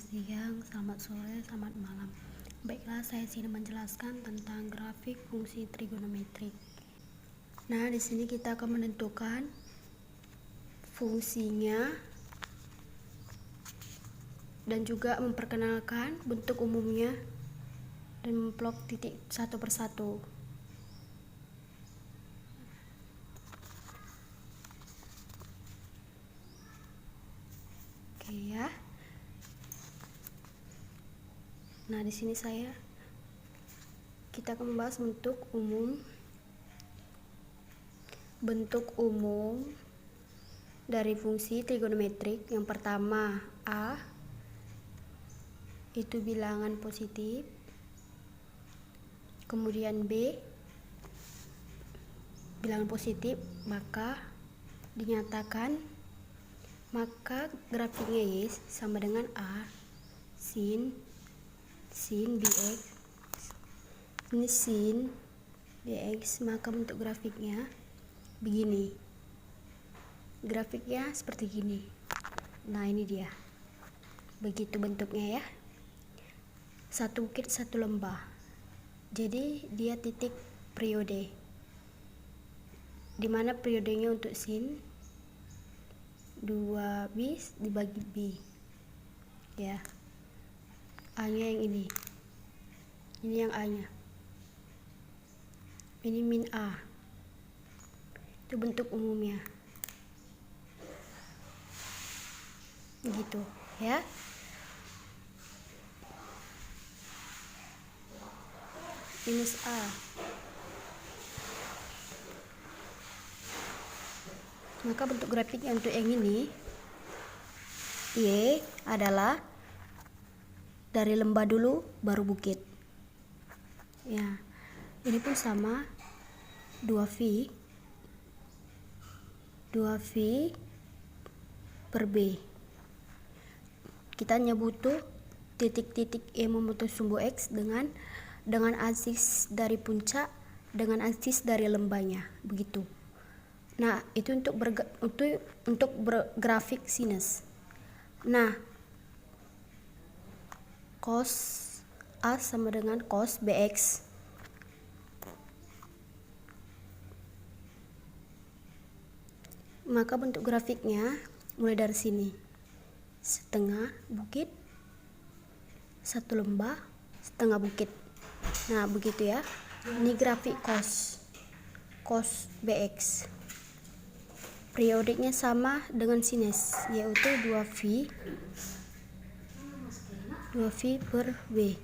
selamat siang, selamat sore, selamat malam. Baiklah, saya sini menjelaskan tentang grafik fungsi trigonometrik. Nah, di sini kita akan menentukan fungsinya dan juga memperkenalkan bentuk umumnya dan memplot titik satu persatu. Oke ya. Nah, di sini kita akan membahas bentuk umum dari fungsi trigonometrik. Yang pertama, A itu bilangan positif, kemudian B bilangan positif, maka grafiknya Y sama dengan A sin bx. Ini sin bx, maka bentuk grafiknya begini. Grafiknya seperti gini. Nah, ini dia. Begitu bentuknya ya. Satu bukit, satu lembah. Jadi dia titik periode. Dimana periodenya untuk sin 2 bis dibagi B. Ya. A-nya yang ini. Ini yang A-nya. Ini min A. Itu bentuk umumnya. Gitu, ya. Minus A. Maka bentuk grafiknya untuk yang ini Y adalah dari lembah dulu baru bukit. Ya. Ini pun sama 2V per B. Kita hanya butuh titik-titik yang memutus sumbu X dengan aksis dari puncak dengan aksis dari lembahnya, begitu. Nah, itu untuk grafik sinus. Nah, cos A sama dengan cos BX. Maka bentuk grafiknya mulai dari sini. Setengah bukit, satu lembah, setengah bukit. Nah, begitu ya. Ini grafik cos BX. Periodiknya sama dengan sinus, yaitu 2V per B.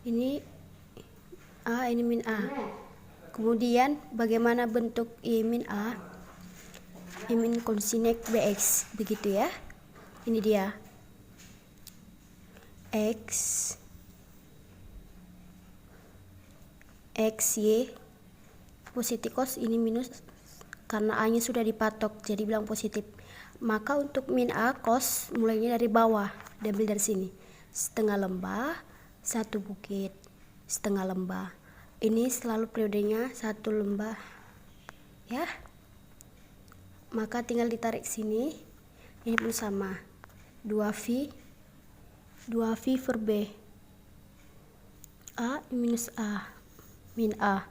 Ini A, ini min A. Kemudian bagaimana bentuk I min A? I min cosinek BX, begitu ya. Ini dia. X Y positif cos, ini minus karena A nya sudah dipatok jadi bilang positif. Maka untuk min A cos mulainya dari bawah, diambil dari sini. Setengah lembah, satu bukit, setengah lembah. Ini selalu periodenya satu lembah ya. Maka tinggal ditarik sini. Ini pun sama 2V per B. A minus A min A.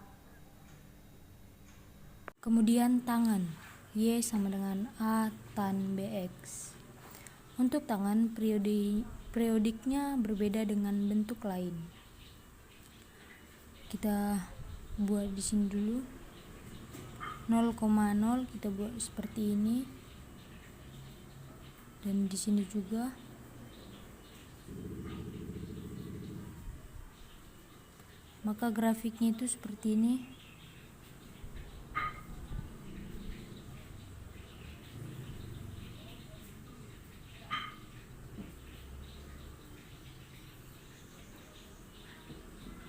Kemudian tangan Y sama dengan A tan BX. Untuk tangan periodiknya berbeda dengan bentuk lain. Kita buat di sini dulu 0,0 kita buat seperti ini. Dan di sini juga maka grafiknya itu seperti ini.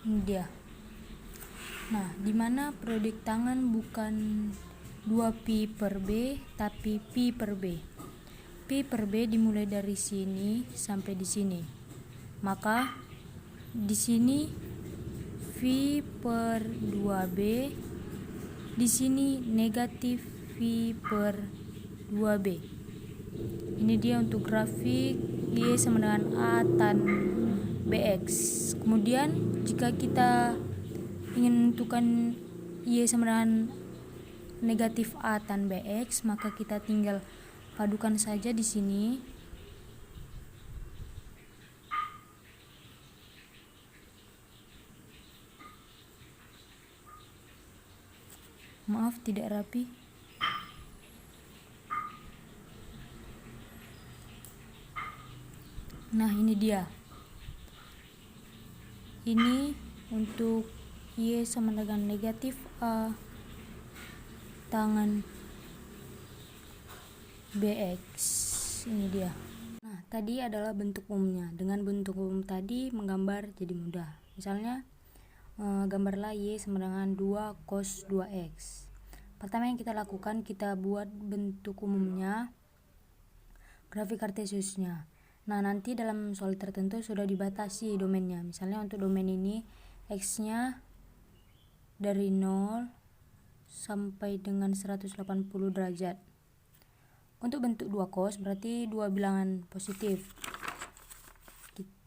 Ini dia. Nah, dimana periodik tangan bukan 2pi per B tapi pi per B. Pi per B dimulai dari sini sampai di sini. Maka di sini V per 2B, di sini negatif V per 2B. Ini dia untuk grafik Y sama dengan A tan BX. Kemudian jika kita ingin menentukan Y sama dengan negatif A tan BX, maka kita tinggal padukan saja di sini. Maaf tidak rapi. Nah, ini dia. Ini untuk Y sama dengan negatif A tangan BX. Ini dia. Nah, tadi adalah bentuk umumnya. Dengan bentuk umum tadi menggambar jadi mudah. Misalnya gambarlah Y sama dengan 2 cos 2X. Pertama yang kita lakukan, kita buat bentuk umumnya, grafik kartesiusnya. Nah, nanti dalam soal tertentu sudah dibatasi domainnya. Misalnya untuk domain ini X-nya dari 0 sampai dengan 180 derajat. Untuk bentuk 2 cos berarti dua bilangan positif.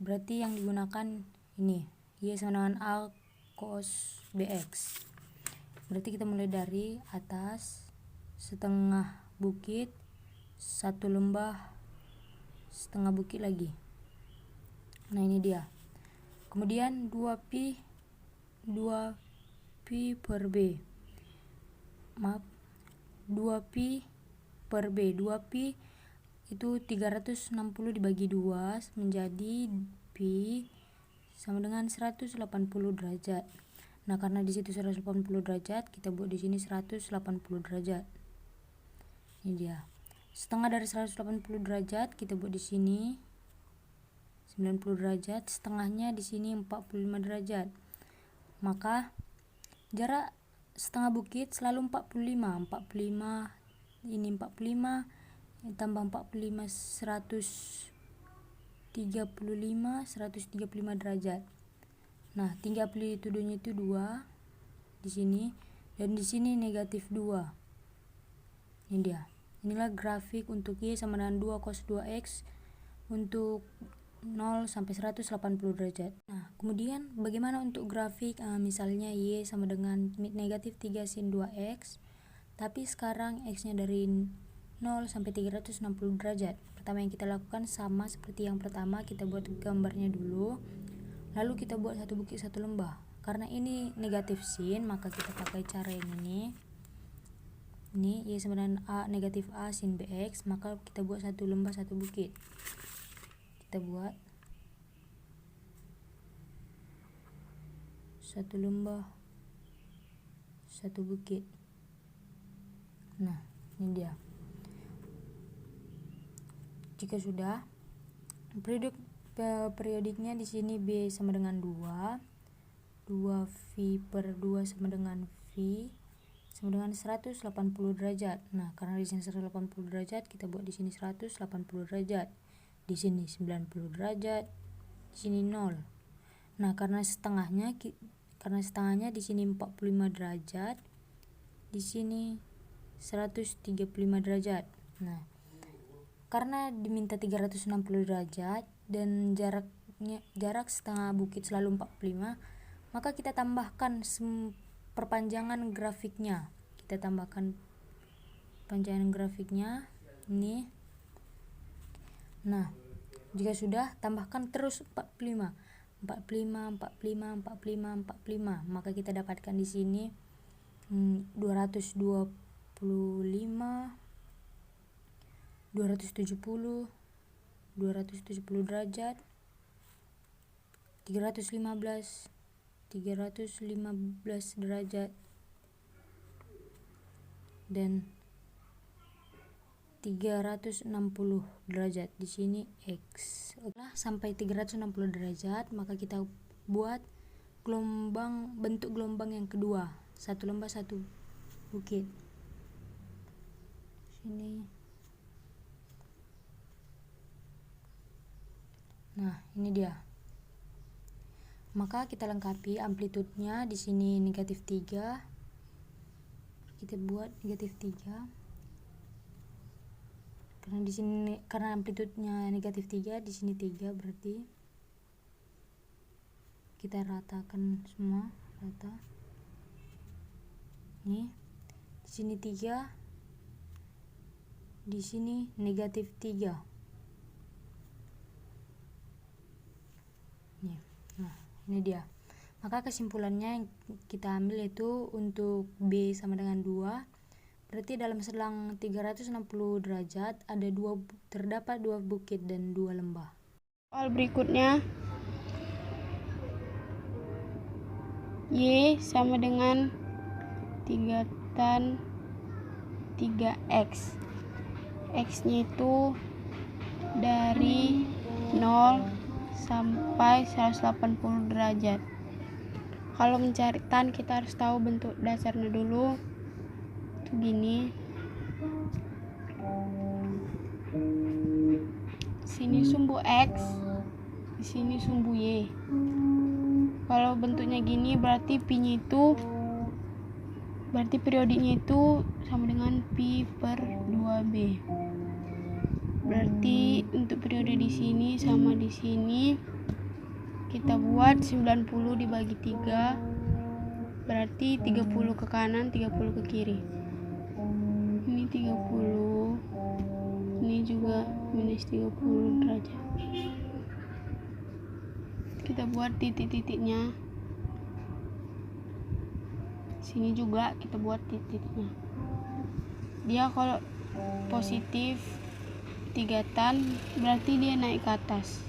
Berarti yang digunakan ini Y sama dengan A cos BX. Berarti kita mulai dari atas, setengah bukit, satu lembah, setengah bukit lagi. Nah, ini dia. Kemudian 2pi per B. Maaf, 2pi per B. 2pi itu 360 dibagi 2 menjadi pi sama dengan 180 derajat. Nah, karena di situ 180 derajat, kita buat di sini 180 derajat. Ini dia. Setengah dari 180 derajat kita buat di sini 90 derajat, setengahnya di sini 45 derajat. Maka jarak setengah bukit selalu 45. 45 ini 45 tambah 45 135 derajat. Nah, tinggi amplitudonya itu 2 di sini dan di sini negatif 2. Ini dia. Inilah grafik untuk Y sama dengan 2 cos 2X untuk 0 sampai 180 derajat. Nah, kemudian bagaimana untuk grafik misalnya Y sama dengan negatif 3 sin 2X, tapi sekarang X-nya dari 0 sampai 360 derajat. Pertama yang kita lakukan sama seperti yang pertama, kita buat gambarnya dulu, lalu kita buat satu bukit satu lembah. Karena ini negatif sin, maka kita pakai cara yang ini. Ini Y sama dengan A negatif A sin BX, maka kita buat satu lembah satu bukit. Kita buat satu lembah satu bukit. Nah, ini dia. Jika sudah, periodiknya di sini B sama dengan 2 V per 2 sama dengan V sama dengan 180 derajat. Nah, karena di sini 180 derajat, kita buat di sini 180 derajat. Di sini 90 derajat, di sini 0. Nah, karena setengahnya di sini 45 derajat, di sini 135 derajat. Nah, karena diminta 360 derajat dan jarak setengah bukit selalu 45, maka kita tambahkan perpanjangan grafiknya. Kita tambahkan panjangan grafiknya ini. Nah, jika sudah, tambahkan terus 45, maka kita dapatkan di sini 225, 270 derajat, 315 derajat, dan 360 derajat. Di sini X. Sampai 360 derajat, maka kita buat bentuk gelombang yang kedua, satu lembah satu bukit. Sini. Nah, ini dia. Maka kita lengkapi amplitudenya di sini negatif 3. Kita buat negatif 3. karena di sini karena amplitudenya negatif 3, di sini 3, berarti kita ratakan semua, rata. Nih, di sini 3, di sini negatif 3. Nih. Nah, ini dia. Maka kesimpulannya yang kita ambil itu untuk B sama dengan 2, berarti dalam selang 360 derajat terdapat 2 bukit dan 2 lembah. Soal berikutnya, Y sama dengan 3 tan 3X. X-nya itu dari 0 sampai 180 derajat. Kalau mencari tan, kita harus tahu bentuk dasarnya dulu. Itu gini. Sini sumbu X, di sini sumbu Y. Kalau bentuknya gini berarti pi-nya itu, berarti periodiknya itu sama dengan pi per 2b. Berarti untuk periode di sini sama di sini kita buat 90 dibagi 3, berarti 30 ke kanan, 30 ke kiri. Ini 30, ini juga minus 30 derajat. Kita buat titik-titiknya. Sini juga kita buat titiknya. Dia kalau positif 3 tan berarti dia naik ke atas.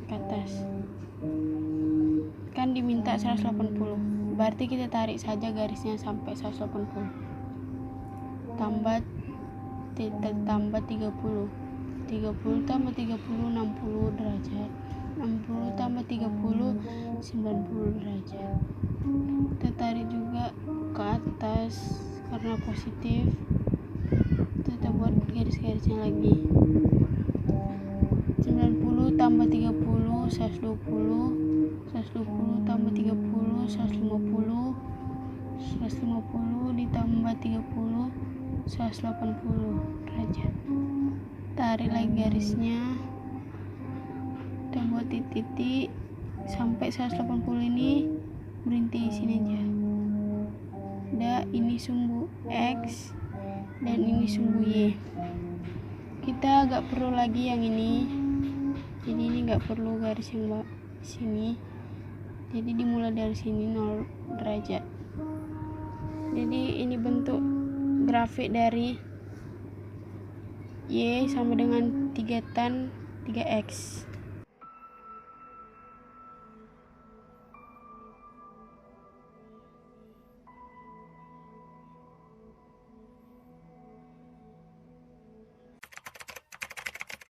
Ke atas. Kan diminta 180. Berarti kita tarik saja garisnya sampai 180. Tambah 30. 30 tambah 30 60 derajat. 60 tambah 30 90 derajat. Kita tarik juga ke atas karena positif. Kita buat garis-garisnya lagi. 90 tambah 30 120. 120 tambah 30 150. 150 ditambah 30 180 derajat. Tarik lagi garisnya, kita buat titik sampai 180 ini berhenti di sini aja. Udah, ini sumbu X dan ini sumbu Y. Kita gak perlu lagi yang ini, jadi ini gak perlu garis yang sini. Jadi dimulai dari sini 0 derajat. Jadi ini bentuk grafik dari Y sama dengan 3 tan 3X.